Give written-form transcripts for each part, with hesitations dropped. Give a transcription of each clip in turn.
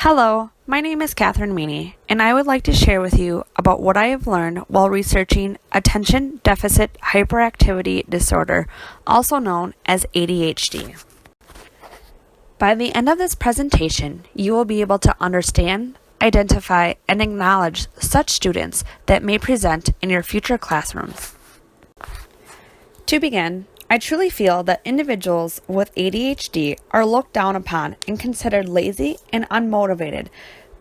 Hello, my name is Catherine Meany, and I would like to share with you about what I have learned while researching attention deficit hyperactivity disorder, also known as ADHD. By the end of this presentation, you will be able to understand, identify, and acknowledge such students that may present in your future classrooms. To begin, I truly feel that individuals with ADHD are looked down upon and considered lazy and unmotivated,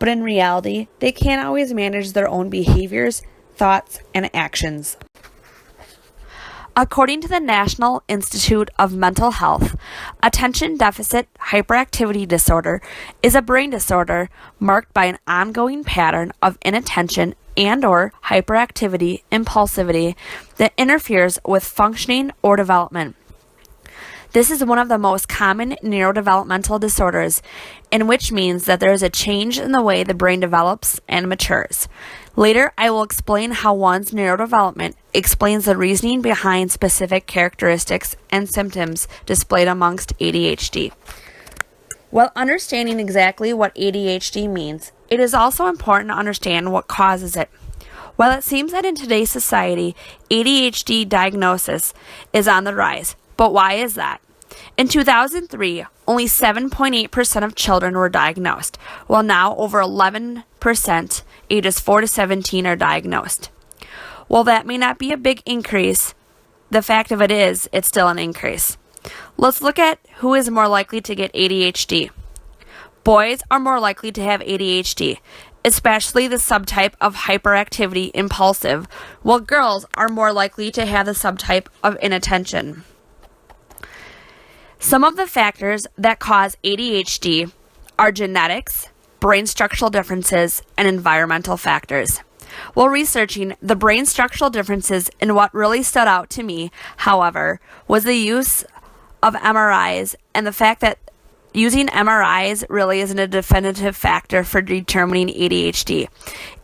but in reality, they can't always manage their own behaviors, thoughts, and actions. According to the National Institute of Mental Health, attention deficit hyperactivity disorder is a brain disorder marked by an ongoing pattern of inattention and/or hyperactivity, impulsivity that interferes with functioning or development. This is one of the most common neurodevelopmental disorders, in which means that there is a change in the way the brain develops and matures. Later, I will explain how one's neurodevelopment explains the reasoning behind specific characteristics and symptoms displayed amongst ADHD. While understanding exactly what ADHD means, it is also important to understand what causes it. While it seems that in today's society, ADHD diagnosis is on the rise, but why is that? In 2003, only 7.8% of children were diagnosed, while now over 11% ages 4 to 17 are diagnosed. While that may not be a big increase, the fact of it is, it's still an increase. Let's look at who is more likely to get ADHD. Boys are more likely to have ADHD, especially the subtype of hyperactivity impulsive, while girls are more likely to have the subtype of inattention. Some of the factors that cause ADHD are genetics, brain structural differences, and environmental factors. While researching the brain structural differences, and what really stood out to me, however, was the use of MRIs and the fact that using MRIs really isn't a definitive factor for determining ADHD.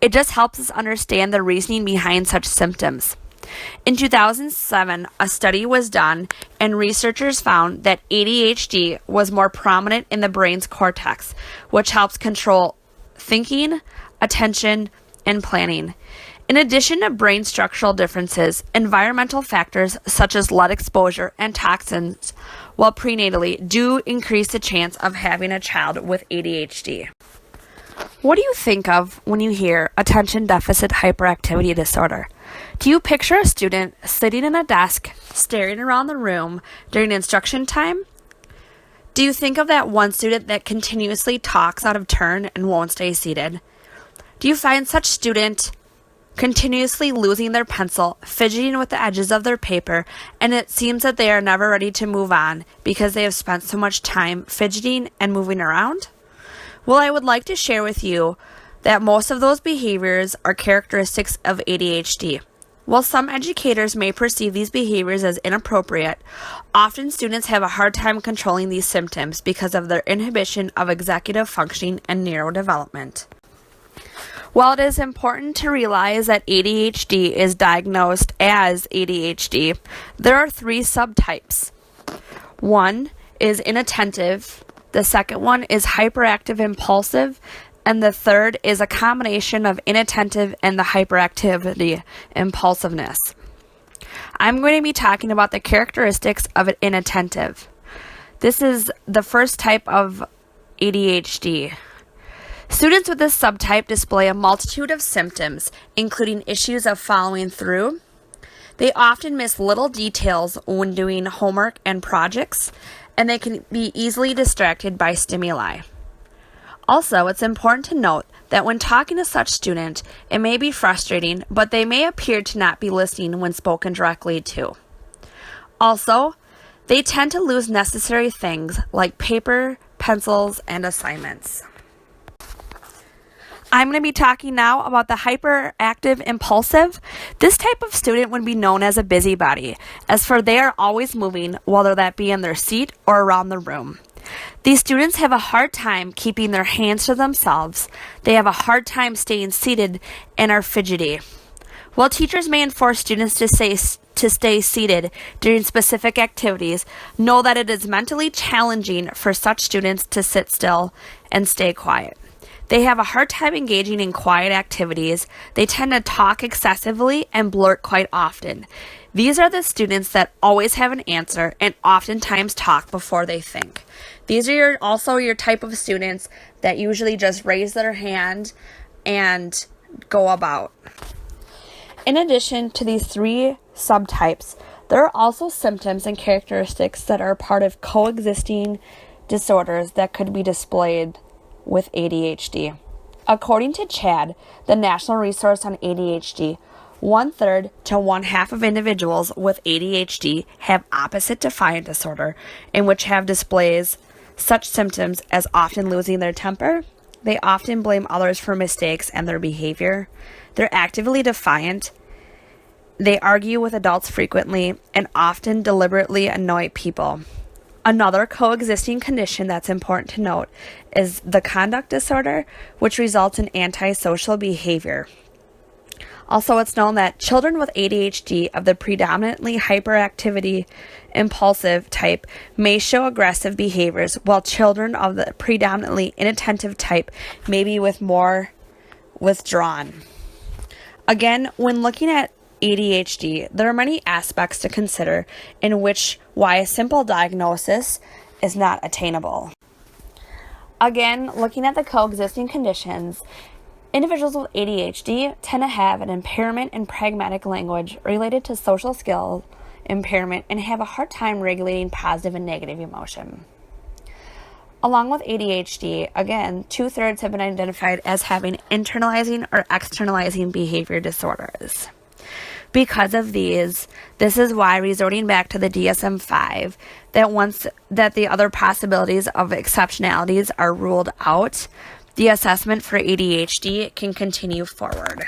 It just helps us understand the reasoning behind such symptoms. In 2007, a study was done, and researchers found that ADHD was more prominent in the brain's cortex, which helps control thinking, attention, and planning. In addition to brain structural differences, environmental factors such as lead exposure and toxins, while prenatally, do increase the chance of having a child with ADHD. What do you think of when you hear attention deficit hyperactivity disorder? Do you picture a student sitting in a desk, staring around the room during instruction time? Do you think of that one student that continuously talks out of turn and won't stay seated? Do you find such student continuously losing their pencil, fidgeting with the edges of their paper, and it seems that they are never ready to move on because they have spent so much time fidgeting and moving around? Well, I would like to share with you that most of those behaviors are characteristics of ADHD. While some educators may perceive these behaviors as inappropriate, often students have a hard time controlling these symptoms because of their inhibition of executive functioning and neurodevelopment. While it is important to realize that ADHD is diagnosed as ADHD, there are three subtypes. One is inattentive, the second one is hyperactive impulsive, and the third is a combination of inattentive and the hyperactivity impulsiveness. I'm going to be talking about the characteristics of an inattentive. This is the first type of ADHD. Students with this subtype display a multitude of symptoms, including issues of following through. They often miss little details when doing homework and projects, and they can be easily distracted by stimuli. Also, it's important to note that when talking to such student, it may be frustrating, but they may appear to not be listening when spoken directly to. Also, they tend to lose necessary things like paper, pencils, and assignments. I'm going to be talking now about the hyperactive impulsive. This type of student would be known as a busybody, as for they are always moving, whether that be in their seat or around the room. These students have a hard time keeping their hands to themselves. They have a hard time staying seated and are fidgety. While teachers may enforce students to stay seated during specific activities, know that it is mentally challenging for such students to sit still and stay quiet. They have a hard time engaging in quiet activities. They tend to talk excessively and blurt quite often. These are the students that always have an answer and oftentimes talk before they think. These are also your type of students that usually just raise their hand and go about. In addition to these three subtypes, there are also symptoms and characteristics that are part of coexisting disorders that could be displayed with ADHD. According to CHAD, the National Resource on ADHD, 1/3 to 1/2 of individuals with ADHD have opposite defiant disorder, in which have displays such symptoms as often losing their temper. They often blame others for mistakes and their behavior. They're actively defiant. They argue with adults frequently and often deliberately annoy people. Another coexisting condition that's important to note is the conduct disorder, which results in antisocial behavior. Also, it's known that children with ADHD of the predominantly hyperactivity impulsive type may show aggressive behaviors, while children of the predominantly inattentive type may be more withdrawn. Again, when looking at ADHD, there are many aspects to consider in why a simple diagnosis is not attainable. Again, looking at the coexisting conditions, individuals with ADHD tend to have an impairment in pragmatic language related to social skill impairment and have a hard time regulating positive and negative emotion. Along with ADHD, again, 2/3 have been identified as having internalizing or externalizing behavior disorders. Because of these, this is why resorting back to the DSM-5, that the other possibilities of exceptionalities are ruled out, the assessment for ADHD can continue forward.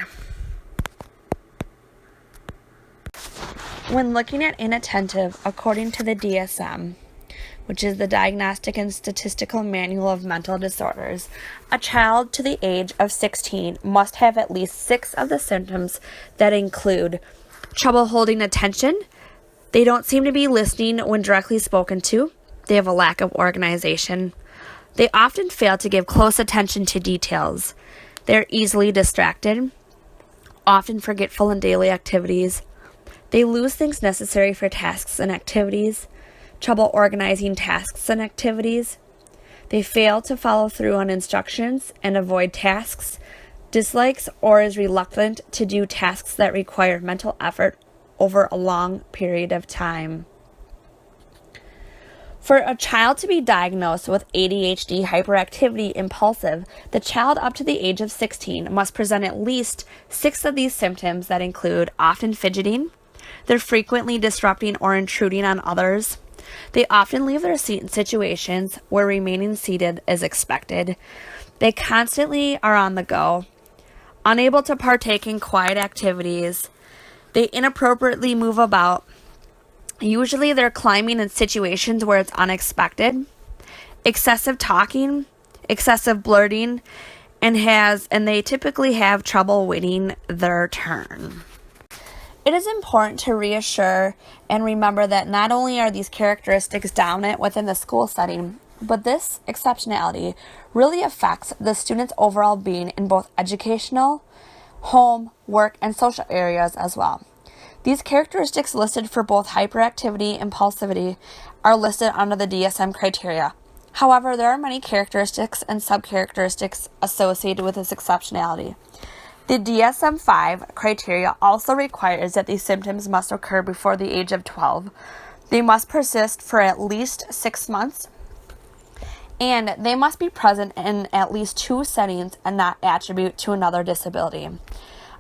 When looking at inattentive, according to the DSM, which is the Diagnostic and Statistical Manual of Mental Disorders, a child to the age of 16 must have at least 6 of the symptoms that include trouble holding attention. They don't seem to be listening when directly spoken to. They have a lack of organization. They often fail to give close attention to details. They're easily distracted, often forgetful in daily activities. They lose things necessary for tasks and activities, trouble organizing tasks and activities. They fail to follow through on instructions and avoid tasks, dislikes or is reluctant to do tasks that require mental effort over a long period of time. For a child to be diagnosed with ADHD hyperactivity impulsive, the child up to the age of 16 must present at least 6 of these symptoms that include often fidgeting. They're frequently disrupting or intruding on others. They often leave their seat in situations where remaining seated is expected. They constantly are on the go, unable to partake in quiet activities. They inappropriately move about. Usually they're climbing in situations where it's unexpected. Excessive talking, excessive blurting, and they typically have trouble waiting their turn. It is important to reassure and remember that not only are these characteristics dominant within the school setting, but this exceptionality really affects the student's overall being in both educational, home, work, and social areas as well. These characteristics listed for both hyperactivity and impulsivity are listed under the DSM criteria. However, there are many characteristics and subcharacteristics associated with this exceptionality. The DSM-5 criteria also requires that these symptoms must occur before the age of 12. They must persist for at least 6 months, and they must be present in at least 2 settings and not attribute to another disability.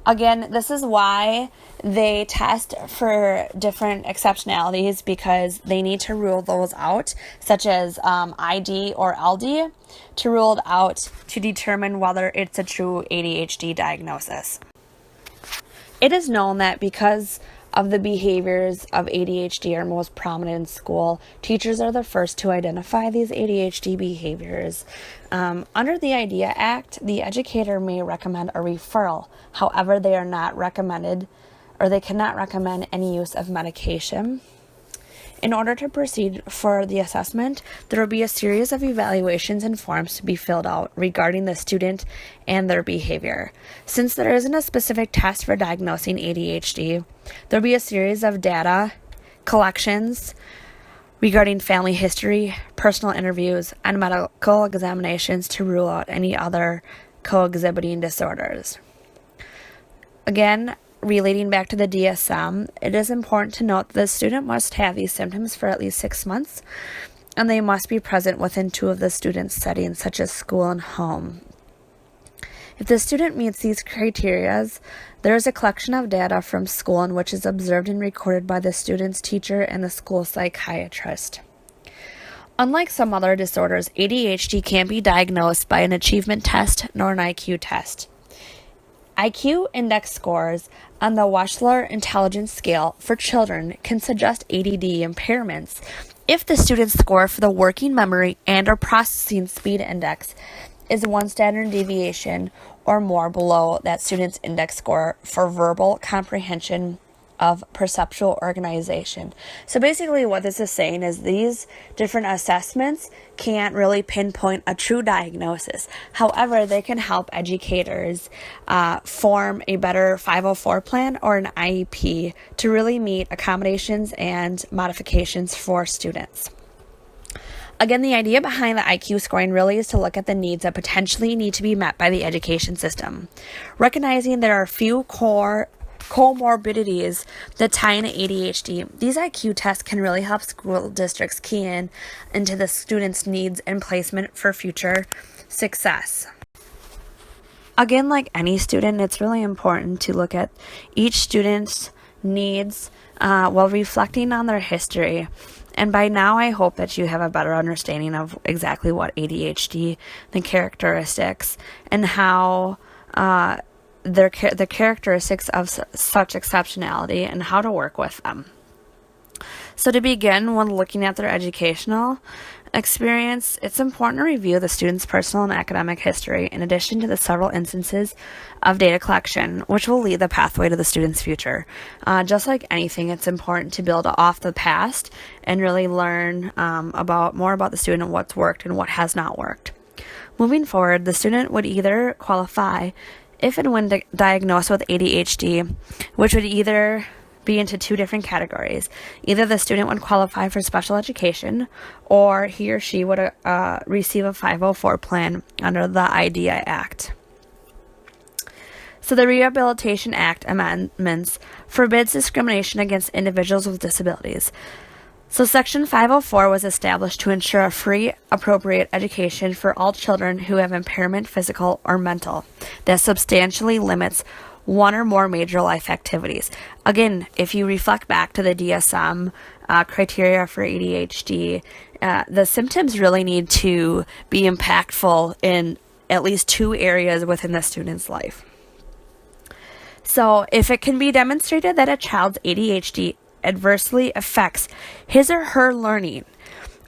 Again, this is why they test for different exceptionalities, because they need to rule those out, such as ID or LD, to rule it out to determine whether it's a true ADHD diagnosis. It is known that because of the behaviors of ADHD are most prominent in school, teachers are the first to identify these ADHD behaviors. Under the IDEA Act, the educator may recommend a referral. However, they are not recommended, or they cannot recommend any use of medication. In order to proceed for the assessment, there will be a series of evaluations and forms to be filled out regarding the student and their behavior. Since there isn't a specific test for diagnosing ADHD, there will be a series of data collections regarding family history, personal interviews, and medical examinations to rule out any other co-exhibiting disorders. Again, relating back to the DSM, it is important to note that the student must have these symptoms for at least 6 months, and they must be present within 2 of the student's settings, such as school and home. If the student meets these criteria, there is a collection of data from school in which is observed and recorded by the student's teacher and the school psychiatrist. Unlike some other disorders, ADHD can't be diagnosed by an achievement test nor an IQ test. IQ index scores on the Wechsler Intelligence Scale for children can suggest ADD impairments if the student's score for the working memory and or processing speed index is 1 standard deviation or more below that student's index score for verbal comprehension of perceptual organization. So basically what this is saying is these different assessments can't really pinpoint a true diagnosis. However, they can help educators form a better 504 plan or an IEP to really meet accommodations and modifications for students. Again, the idea behind the IQ scoring really is to look at the needs that potentially need to be met by the education system. Recognizing there are a few core comorbidities that tie into ADHD, these IQ tests can really help school districts key into the student's needs and placement for future success. Again, like any student, it's really important to look at each student's needs while reflecting on their history. And by now, I hope that you have a better understanding of exactly what ADHD, the characteristics, and how the characteristics of such exceptionality and how to work with them. So to begin, when looking at their educational experience, it's important to review the student's personal and academic history in addition to the several instances of data collection, which will lead the pathway to the student's future. Just like anything, it's important to build off the past and really learn more about the student and what's worked and what has not worked. Moving forward, the student would either qualify if and when diagnosed with ADHD, which would either be into 2 different categories. Either the student would qualify for special education, or he or she would receive a 504 plan under the IDEA Act. So the Rehabilitation Act amendments forbids discrimination against individuals with disabilities. So Section 504 was established to ensure a free, appropriate education for all children who have impairment, physical or mental, that substantially limits one or more major life activities. Again, if you reflect back to the DSM criteria for ADHD, the symptoms really need to be impactful in at least 2 areas within the student's life. So if it can be demonstrated that a child's ADHD adversely affects his or her learning,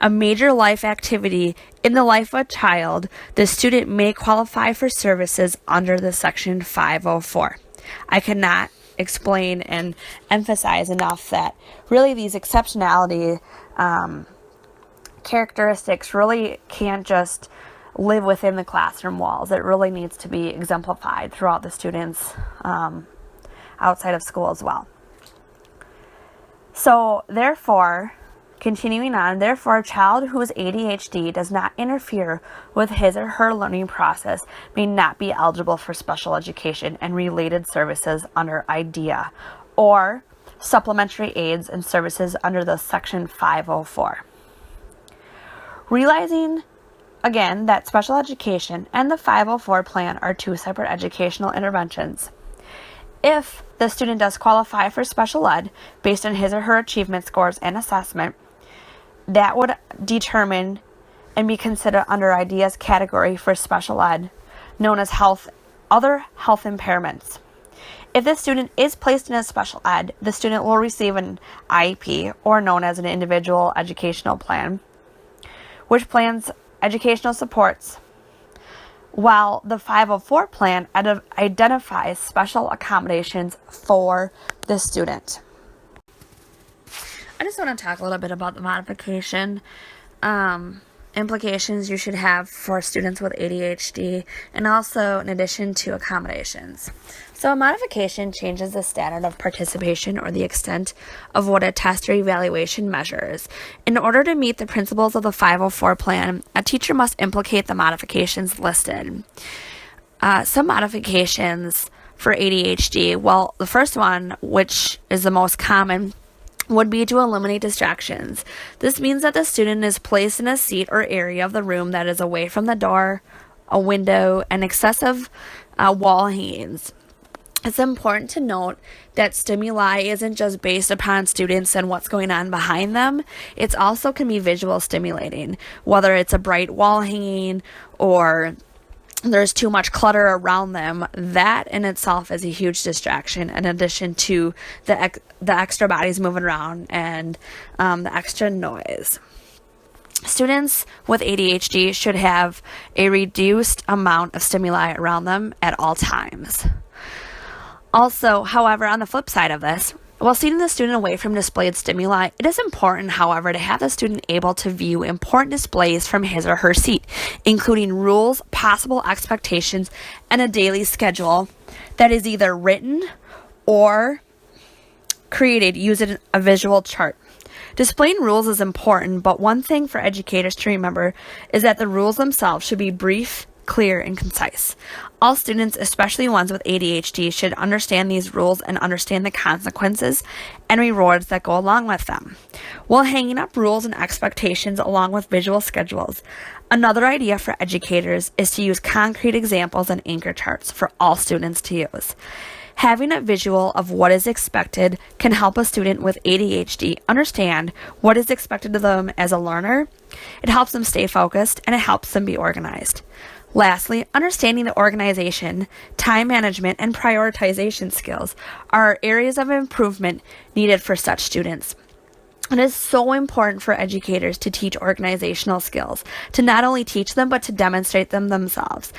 a major life activity in the life of a child, the student may qualify for services under the Section 504. I cannot explain and emphasize enough that really these exceptionality characteristics really can't just live within the classroom walls. It really needs to be exemplified throughout the students outside of school as well. So therefore, continuing on, therefore, a child who has ADHD does not interfere with his or her learning process may not be eligible for special education and related services under IDEA or supplementary aids and services under the Section 504. Realizing, again, that special education and the 504 plan are 2 separate educational interventions. If the student does qualify for special ed based on his or her achievement scores and assessment, that would determine and be considered under IDEA's category for special ed, known as other health impairments. If the student is placed in a special ed, the student will receive an IEP, or known as an individual educational plan, which plans educational supports, while the 504 plan identifies special accommodations for the student. I just want to talk a little bit about the modification implications you should have for students with ADHD, and also in addition to accommodations. So a modification changes the standard of participation or the extent of what a test or evaluation measures. In order to meet the principles of the 504 plan, a teacher must implicate the modifications listed. Some modifications for ADHD, well, the first one, which is the most common, would be to eliminate distractions. This means that the student is placed in a seat or area of the room that is away from the door, a window, and excessive wall hangings. It's important to note that stimuli isn't just based upon students and what's going on behind them. It also can be visual stimulating, whether it's a bright wall hanging or there's too much clutter around them. That in itself is a huge distraction, in addition to the extra bodies moving around and the extra noise. Students with ADHD should have a reduced amount of stimuli around them at all times. Also, however, on the flip side of this, while seating the student away from displayed stimuli, it is important, however, to have the student able to view important displays from his or her seat, including rules, possible expectations, and a daily schedule that is either written or created using a visual chart. Displaying rules is important, but one thing for educators to remember is that the rules themselves should be brief, clear, and concise. All students, especially ones with ADHD, should understand these rules and understand the consequences and rewards that go along with them. While hanging up rules and expectations along with visual schedules, another idea for educators is to use concrete examples and anchor charts for all students to use. Having a visual of what is expected can help a student with ADHD understand what is expected of them as a learner. It helps them stay focused, and it helps them be organized. Lastly, understanding the organization, time management, and prioritization skills are areas of improvement needed for such students. It is so important for educators to teach organizational skills, to not only teach them, but to demonstrate them themselves.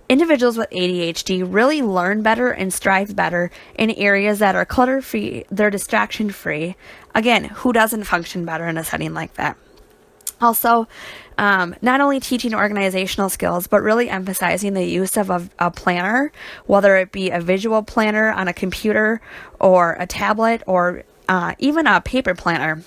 Individuals with ADHD really learn better and strive better in areas that are clutter-free, they're distraction-free. Again, who doesn't function better in a setting like that? Also, not only teaching organizational skills, but really emphasizing the use of a planner, whether it be a visual planner on a computer or a tablet or even a paper planner.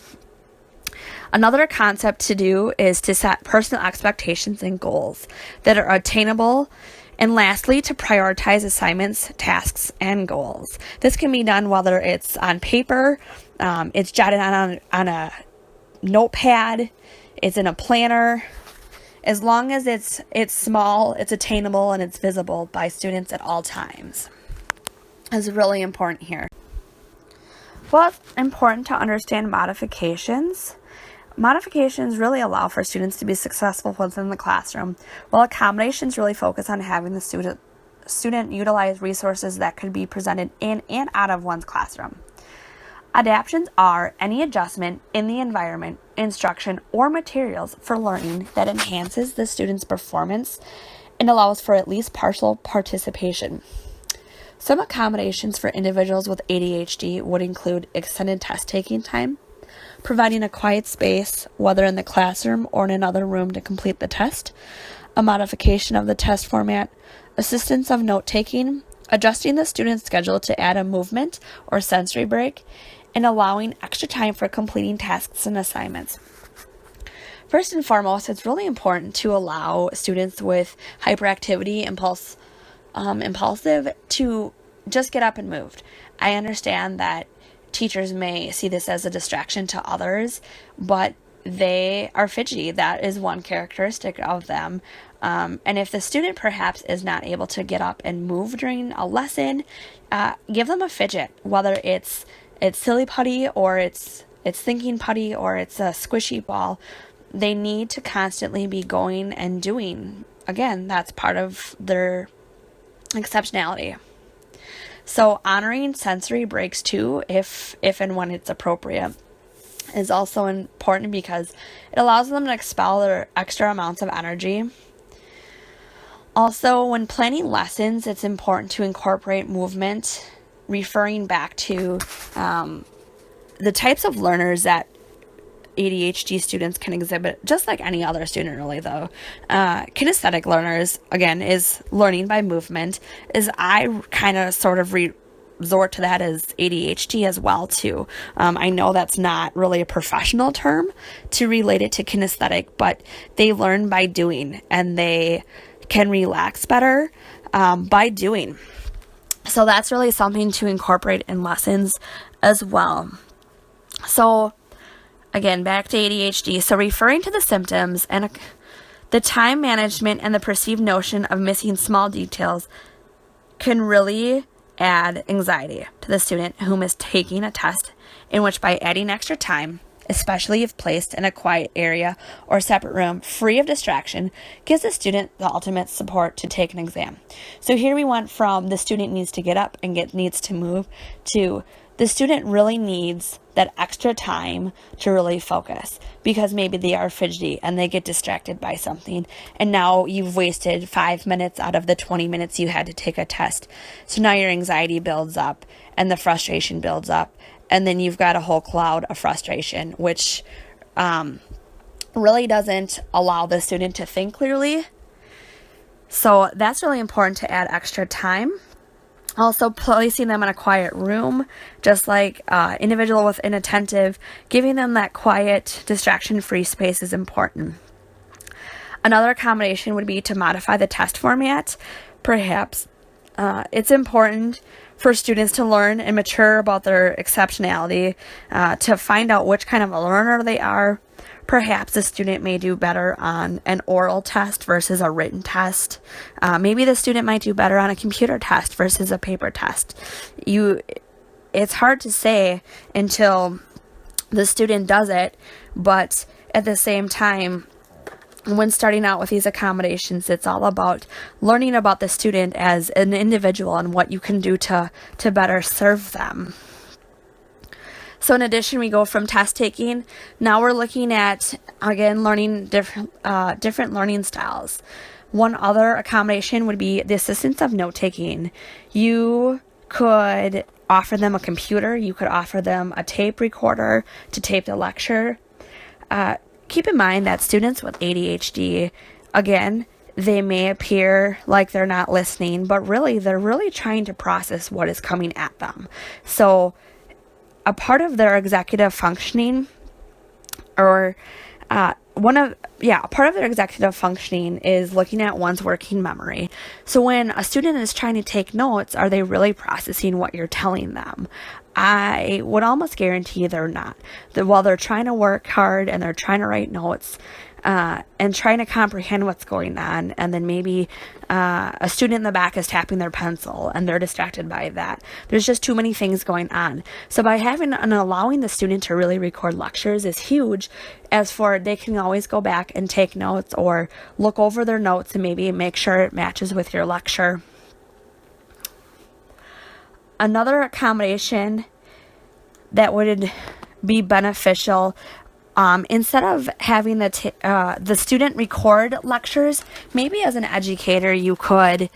Another concept to do is to set personal expectations and goals that are attainable. And lastly, to prioritize assignments, tasks, and goals. This can be done whether it's on paper, it's jotted on a notepad, it's in a planner. As long as it's small, it's attainable, and it's visible by students at all times. It's really important here. Well, it's important to understand modifications. Modifications really allow for students to be successful within the classroom, while accommodations really focus on having the student utilize resources that could be presented in and out of one's classroom. Adaptions are any adjustment in the environment, instruction, or materials for learning that enhances the student's performance and allows for at least partial participation. Some accommodations for individuals with ADHD would include extended test-taking time, providing a quiet space, whether in the classroom or in another room to complete the test, a modification of the test format, assistance of note-taking, adjusting the student's schedule to add a movement or sensory break, and allowing extra time for completing tasks and assignments. First and foremost, it's really important to allow students with hyperactivity, impulsive, to just get up and move. I understand that teachers may see this as a distraction to others, but they are fidgety. That is one characteristic of them. And if the student perhaps is not able to get up and move during a lesson, give them a fidget, whether it's silly putty or it's thinking putty or it's a squishy ball. They need to constantly be going and doing. Again, that's part of their exceptionality. So honoring sensory breaks too, if and when it's appropriate, is also important because it allows them to expel their extra amounts of energy. Also, when planning lessons, it's important to incorporate movement, referring back to the types of learners that ADHD students can exhibit, just like any other student really though. Kinesthetic learners, again, is learning by movement, is I kind of sort of resort to that as ADHD as well too. I know that's not really a professional term to relate it to kinesthetic, but they learn by doing, and they can relax better by doing. So that's really something to incorporate in lessons as well. So again, back to ADHD. So referring to the symptoms and the time management and the perceived notion of missing small details can really add anxiety to the student whom is taking a test, in which by adding extra time, especially if placed in a quiet area or separate room free of distraction, gives the student the ultimate support to take an exam. So here we went from the student needs to get up and needs to move to the student really needs that extra time to really focus, because maybe they are fidgety and they get distracted by something, and now you've wasted 5 minutes out of the 20 minutes you had to take a test. So now your anxiety builds up and the frustration builds up, and then you've got a whole cloud of frustration, which really doesn't allow the student to think clearly. So that's really important to add extra time. Also, placing them in a quiet room, just like individual with inattentive, giving them that quiet, distraction-free space is important. Another accommodation would be to modify the test format. Perhaps it's important for students to learn and mature about their exceptionality, to find out which kind of a learner they are. Perhaps a student may do better on an oral test versus a written test. Maybe the student might do better on a computer test versus a paper test. It's hard to say until the student does it, but at the same time, when starting out with these accommodations, it's all about learning about the student as an individual and what you can do to better serve them. So in addition, we go from test taking. Now we're looking at, again, learning different learning styles. One other accommodation would be the assistance of note taking. You could offer them a computer. You could offer them a tape recorder to tape the lecture. Keep in mind that students with ADHD, again, they may appear like they're not listening, but really they're really trying to process what is coming at them. So a part of their executive functioning, or a part of their executive functioning is looking at one's working memory. So when a student is trying to take notes, are they really processing what you're telling them? I would almost guarantee they're not. That while they're trying to work hard and they're trying to write notes, and trying to comprehend what's going on, and then maybe a student in the back is tapping their pencil and they're distracted by that. There's just too many things going on. So by having and allowing the student to really record lectures is huge. As for, they can always go back and take notes or look over their notes and maybe make sure it matches with your lecture. Another accommodation that would be beneficial, instead of having the student record lectures, maybe as an educator you could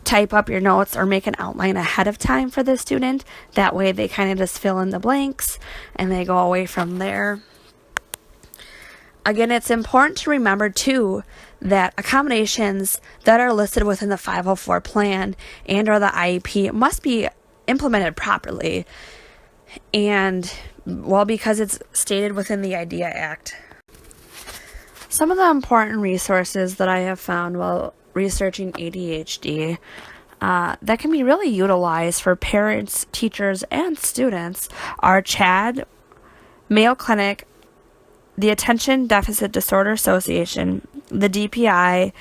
type up your notes or make an outline ahead of time for the student. That way they kind of just fill in the blanks and they go away from there. Again, it's important to remember too that accommodations that are listed within the 504 plan and or the IEP must be implemented properly, and because it's stated within the IDEA Act. Some of the important resources that I have found while researching ADHD that can be really utilized for parents, teachers, and students are CHADD, Mayo Clinic, the Attention Deficit Disorder Association, the DPI,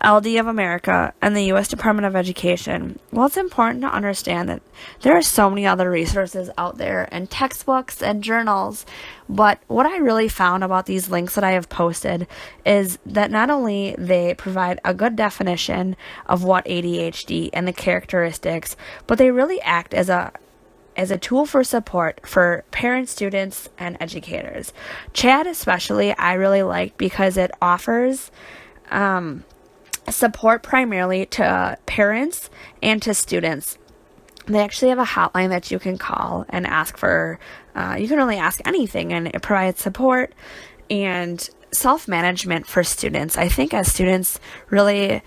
LD of America, and the U.S. Department of Education. Well, it's important to understand that there are so many other resources out there and textbooks and journals, but what I really found about these links that I have posted is that not only they provide a good definition of what ADHD and the characteristics, but they really act as a tool for support for parents, students, and educators. CHADD especially I really like because it offers support primarily to parents and to students. They actually have a hotline that you can call and ask for, you can really ask anything, and it provides support and self-management for students. I think as students really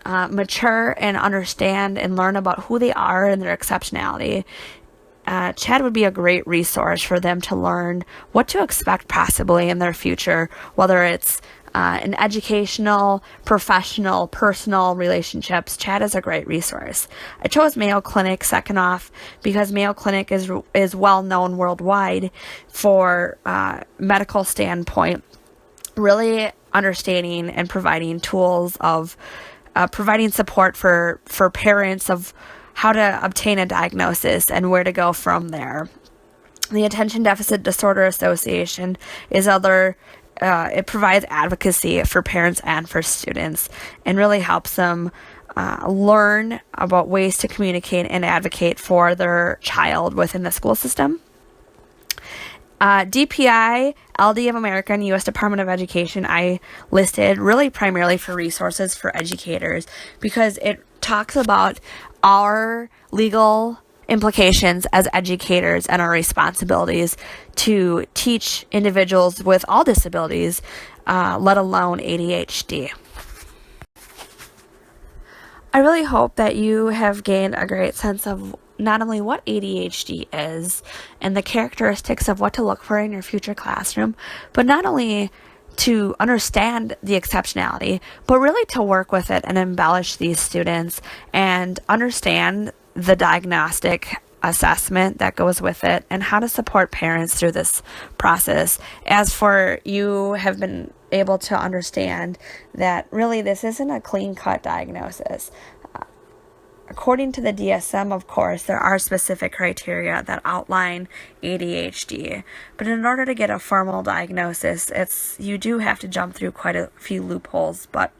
mature and understand and learn about who they are and their exceptionality, CHAD would be a great resource for them to learn what to expect possibly in their future, whether it's in educational, professional, personal relationships. CHAD is a great resource. I chose Mayo Clinic second off because Mayo Clinic is well known worldwide for medical standpoint, really understanding and providing tools of providing support for parents of how to obtain a diagnosis and where to go from there. The Attention Deficit Disorder Association is it provides advocacy for parents and for students and really helps them learn about ways to communicate and advocate for their child within the school system. DPI, LD of America, and U.S. Department of Education, I listed really primarily for resources for educators because it talks about our legal implications as educators and our responsibilities to teach individuals with all disabilities, let alone ADHD. I really hope that you have gained a great sense of not only what ADHD is and the characteristics of what to look for in your future classroom, but not only to understand the exceptionality, but really to work with it and embellish these students and understand the diagnostic assessment that goes with it and how to support parents through this process. As for you have been able to understand that really this isn't a clean-cut diagnosis. According to the DSM, of course, there are specific criteria that outline ADHD, but in order to get a formal diagnosis, you do have to jump through quite a few loopholes. But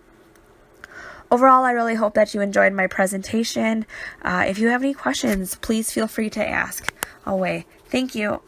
overall, I really hope that you enjoyed my presentation. If you have any questions, please feel free to ask away. Thank you.